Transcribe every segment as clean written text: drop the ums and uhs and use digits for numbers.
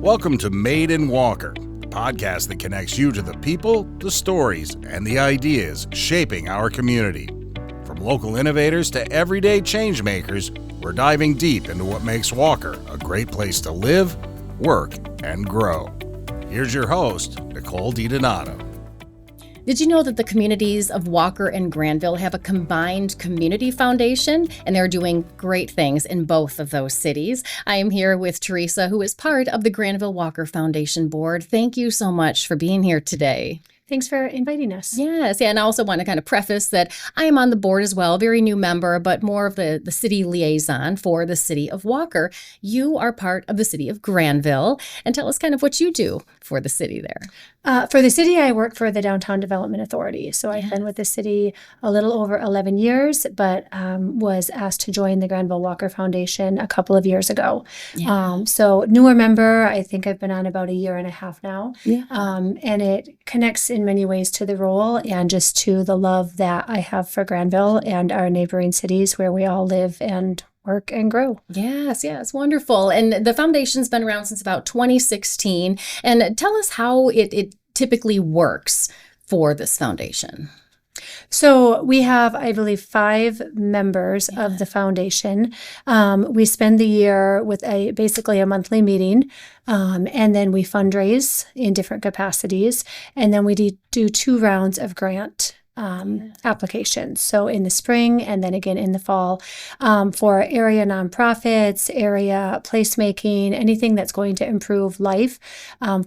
Welcome to Made in Walker, the podcast that connects you to the people, the stories, and the ideas shaping our community. From local innovators to everyday change makers, we're diving deep into what makes Walker a great place to live, work, and grow. Here's your host, Nicole DiDonato. Did you know that the communities of Walker and Grandville have a combined community foundation, and they're doing great things in both of those cities? I am here with Teresa, who is part of the Grandville Walker Foundation board. Thank you so much for being here today. Thanks for inviting us. Yes, and I also want to kind of preface that I am on the board as well, very new member, but more of the city liaison for the city of Walker. You are part of the city of Grandville, and tell us kind of what you do for the city there. For the city, I work for the Downtown Development Authority. So I've been with the city a little over 11 years, but was asked to join the Grandville Walker Foundation a couple of years ago. Yeah. So newer member, I think I've been on about a year and a half now. Yeah. And it connects in many ways to the role and just to the love that I have for Grandville and our neighboring cities where we all live and work and grow. Yes, wonderful. And the foundation's been around since about 2016. And tell us how it typically works for this foundation. So we have, I believe, 5 members of the foundation. We spend the year with basically a monthly meeting, and then we fundraise in different capacities, and then we do 2 rounds of grant applications. So in the spring and then again in the fall for area nonprofits, area placemaking, anything that's going to improve life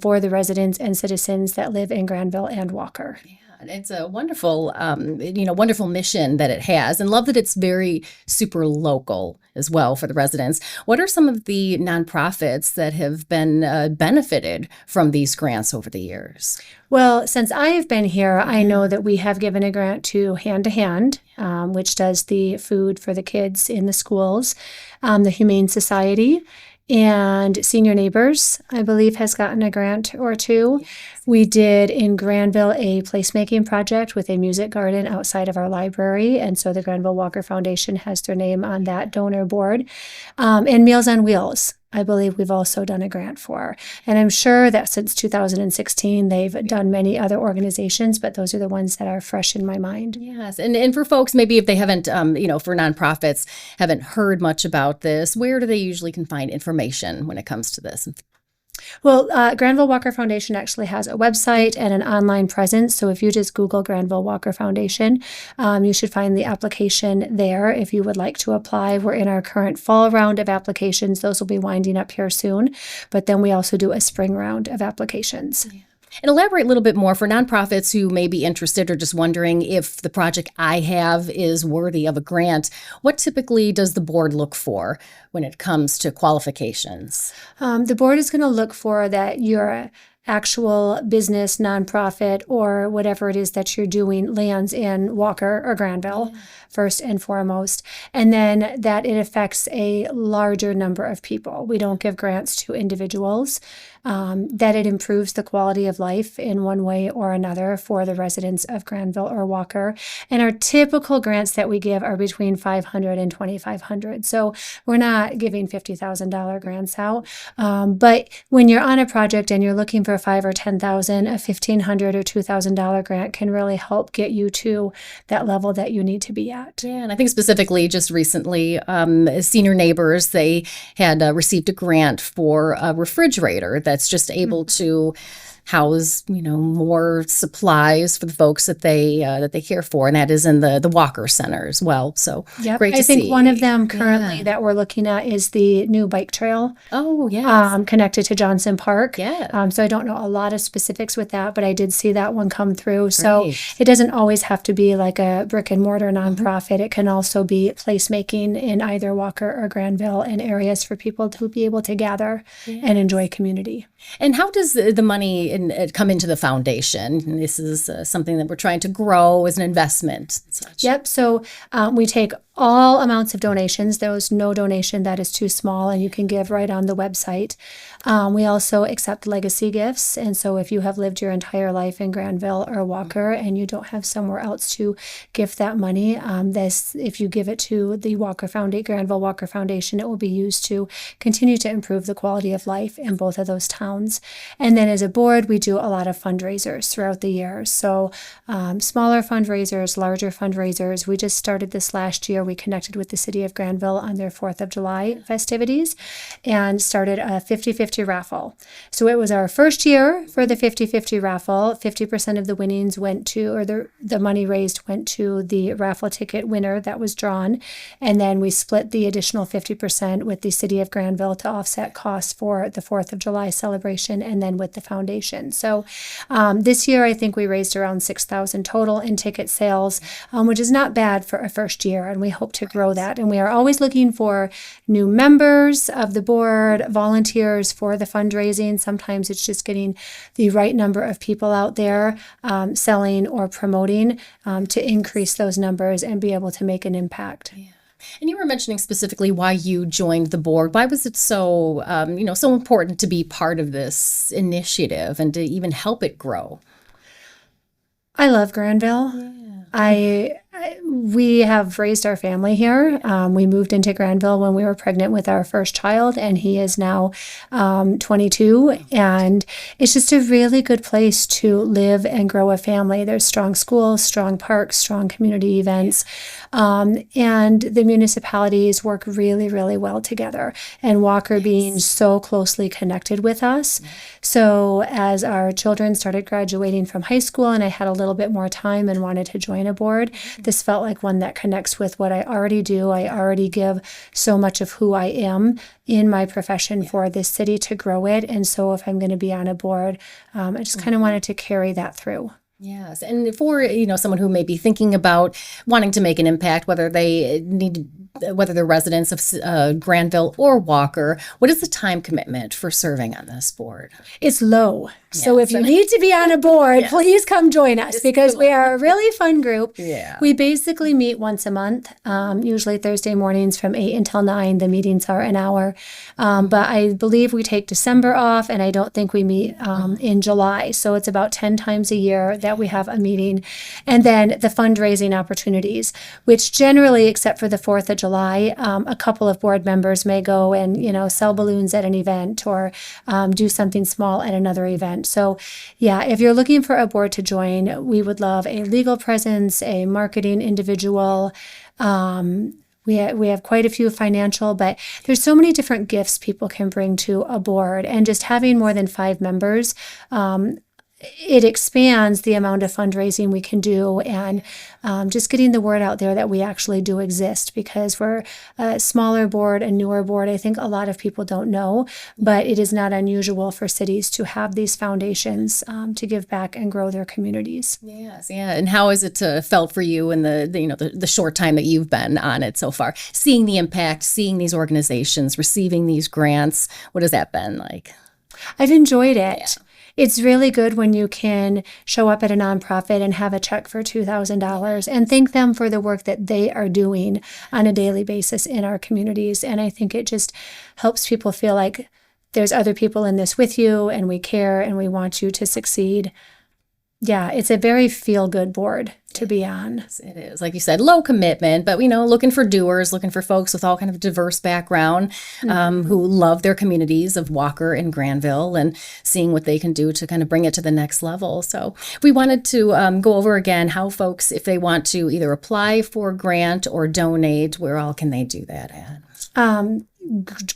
for the residents and citizens that live in Grandville and Walker. It's a wonderful, wonderful mission that it has, and love that it's very super local as well for the residents. What are some of the nonprofits that have been benefited from these grants over the years? Well, since I have been here, I know that we have given a grant to Hand to Hand, which does the food for the kids in the schools, the Humane Society, and Senior Neighbors, I believe, has gotten a grant or 2. Yes. We did in Grandville a placemaking project with a music garden outside of our library. And so the Grandville Walker Foundation has their name on that donor board. And Meals on Wheels, I believe we've also done a grant for. And I'm sure that since 2016, they've done many other organizations, but those are the ones that are fresh in my mind. Yes. And for folks, maybe if they haven't, for nonprofits, haven't heard much about this, where do they usually can find information when it comes to this? Well, Grandville Walker Foundation actually has a website and an online presence. So if you just Google Grandville Walker Foundation, you should find the application there if you would like to apply. We're in our current fall round of applications. Those will be winding up here soon. But then we also do a spring round of applications. Yeah. And elaborate a little bit more for nonprofits who may be interested or just wondering if the project I have is worthy of a grant. What typically does the board look for when it comes to qualifications? The board is going to look for that you're actual business, nonprofit, or whatever it is that you're doing lands in Walker or Grandville, first and foremost, and then that it affects a larger number of people. We don't give grants to individuals, that it improves the quality of life in one way or another for the residents of Grandville or Walker. And our typical grants that we give are between $500 and $2,500. So we're not giving $50,000 grants out. But when you're on a project and you're looking for $5,000 or $10,000, a $1,500 or $2,000 grant can really help get you to that level that you need to be at. Yeah, and I think specifically just recently, Senior Neighbors, they had received a grant for a refrigerator that's just able to house, more supplies for the folks that they care for, and that is in the Walker Center as well. So great to see. I think one of them currently that we're looking at is the new bike trail. Oh, yes. Connected to Johnson Park. Yeah. So I don't know a lot of specifics with that, but I did see that one come through. Great. So it doesn't always have to be like a brick and mortar nonprofit. It can also be placemaking in either Walker or Grandville and areas for people to be able to gather and enjoy community. And how does the money come into the foundation. And this is something that we're trying to grow as an investment. And such. Yep. So we take all amounts of donations. There's no donation that is too small, and you can give right on the website. We also accept legacy gifts. And so if you have lived your entire life in Grandville or Walker and you don't have somewhere else to gift that money, if you give it to the Grandville Walker Foundation, it will be used to continue to improve the quality of life in both of those towns. And then as a board, we do a lot of fundraisers throughout the year. So smaller fundraisers, larger fundraisers. We just started this last year. We connected with the city of Grandville on their 4th of July festivities and started a 50-50 raffle. So it was our first year for the 50-50 raffle. 50% of the winnings went to, or the money raised went to the raffle ticket winner that was drawn. And then we split the additional 50% with the city of Grandville to offset costs for the 4th of July celebration and then with the foundation. So this year, I think we raised around $6,000 total in ticket sales, which is not bad for a first year. And we hope to grow that. And we are always looking for new members of the board, volunteers for the fundraising. Sometimes it's just getting the right number of people out there selling or promoting to increase those numbers and be able to make an impact. Yeah. And you were mentioning specifically why you joined the board. Why was it so, so important to be part of this initiative and to even help it grow? I love Grandville. Yeah. We have raised our family here. We moved into Grandville when we were pregnant with our first child, and he is now 22. And it's just a really good place to live and grow a family. There's strong schools, strong parks, strong community events. And the municipalities work really, really well together. And Walker being so closely connected with us. So as our children started graduating from high school and I had a little bit more time and wanted to join a board, this felt like one that connects with what I already do. I already give so much of who I am in my profession for this city to grow it. And so if I'm going to be on a board, I just kind of wanted to carry that through. Yes. And for, someone who may be thinking about wanting to make an impact, whether they're residents of Grandville or Walker, what is the time commitment for serving on this board? It's low. So if you need to be on a board, please come join us because we are a really fun group. Yeah. We basically meet once a month, usually Thursday mornings from 8 until 9. The meetings are an hour. But I believe we take December off, and I don't think we meet in July. So it's about 10 times a year that we have a meeting. And then the fundraising opportunities, which generally, except for the 4th of July, a couple of board members may go and, sell balloons at an event or do something small at another event. So, if you're looking for a board to join, we would love a legal presence, a marketing individual. We have quite a few financial, but there's so many different gifts people can bring to a board. And just having more than 5 members, it expands the amount of fundraising we can do and just getting the word out there that we actually do exist because we're a smaller board, a newer board. I think a lot of people don't know, but it is not unusual for cities to have these foundations to give back and grow their communities. Yes, yeah. And how has it felt for you in the short time that you've been on it so far? Seeing the impact, seeing these organizations, receiving these grants, what has that been like? I've enjoyed it. Yeah. It's really good when you can show up at a nonprofit and have a check for $2,000 and thank them for the work that they are doing on a daily basis in our communities. And I think it just helps people feel like there's other people in this with you and we care and we want you to succeed. Yeah, it's a very feel-good board to be on. It is. Like you said, low commitment, but, looking for doers, looking for folks with all kind of diverse background who love their communities of Walker and Grandville and seeing what they can do to kind of bring it to the next level. So we wanted to go over again how folks, if they want to either apply for a grant or donate, where all can they do that at?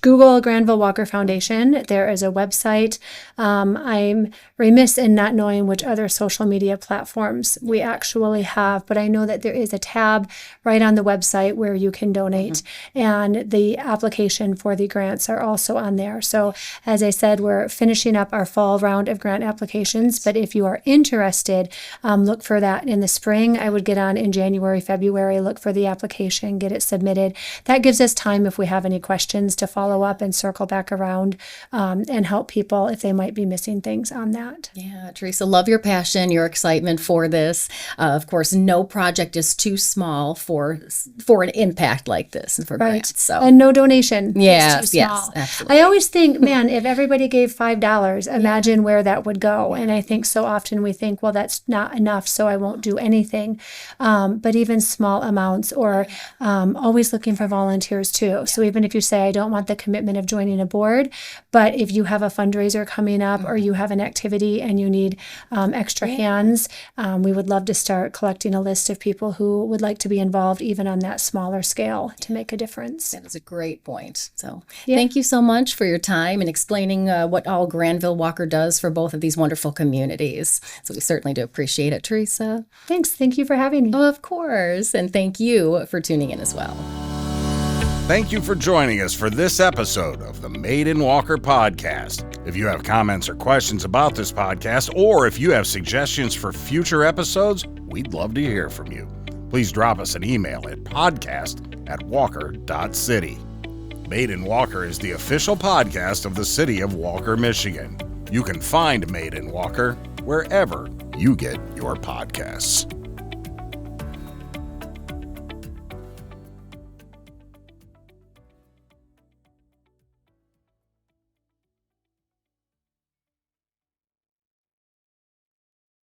Google Grandville Walker Foundation. There is a website. I'm remiss in not knowing which other social media platforms we actually have, but I know that there is a tab right on the website where you can donate, and the application for the grants are also on there. So as I said, we're finishing up our fall round of grant applications, but if you are interested, look for that in the spring. I would get on in January, February, look for the application, get it submitted. That gives us time if we have any questions questions to follow up and circle back around and help people if they might be missing things on that. Yeah, Teresa, love your passion, your excitement for this. Of course, no project is too small for an impact like this and for grants. So. And no donation Yes, is too small. yes, absolutely. I always think, man, if everybody gave $5, imagine where that would go. And I think so often we think, well, that's not enough, so I won't do anything. But even small amounts, or always looking for volunteers too. So even if you say, I don't want the commitment of joining a board, but if you have a fundraiser coming up or you have an activity and you need extra hands, we would love to start collecting a list of people who would like to be involved even on that smaller scale to make a difference. That is a great point. So thank you so much for your time and explaining what all Grandville Walker does for both of these wonderful communities. So we certainly do appreciate it, Teresa. Thanks. Thank you for having me. Oh, of course. And thank you for tuning in as well. Thank you for joining us for this episode of the Made in Walker podcast. If you have comments or questions about this podcast, or if you have suggestions for future episodes, we'd love to hear from you. Please drop us an email at podcast@walker.city. Made in Walker is the official podcast of the city of Walker, Michigan. You can find Made in Walker wherever you get your podcasts.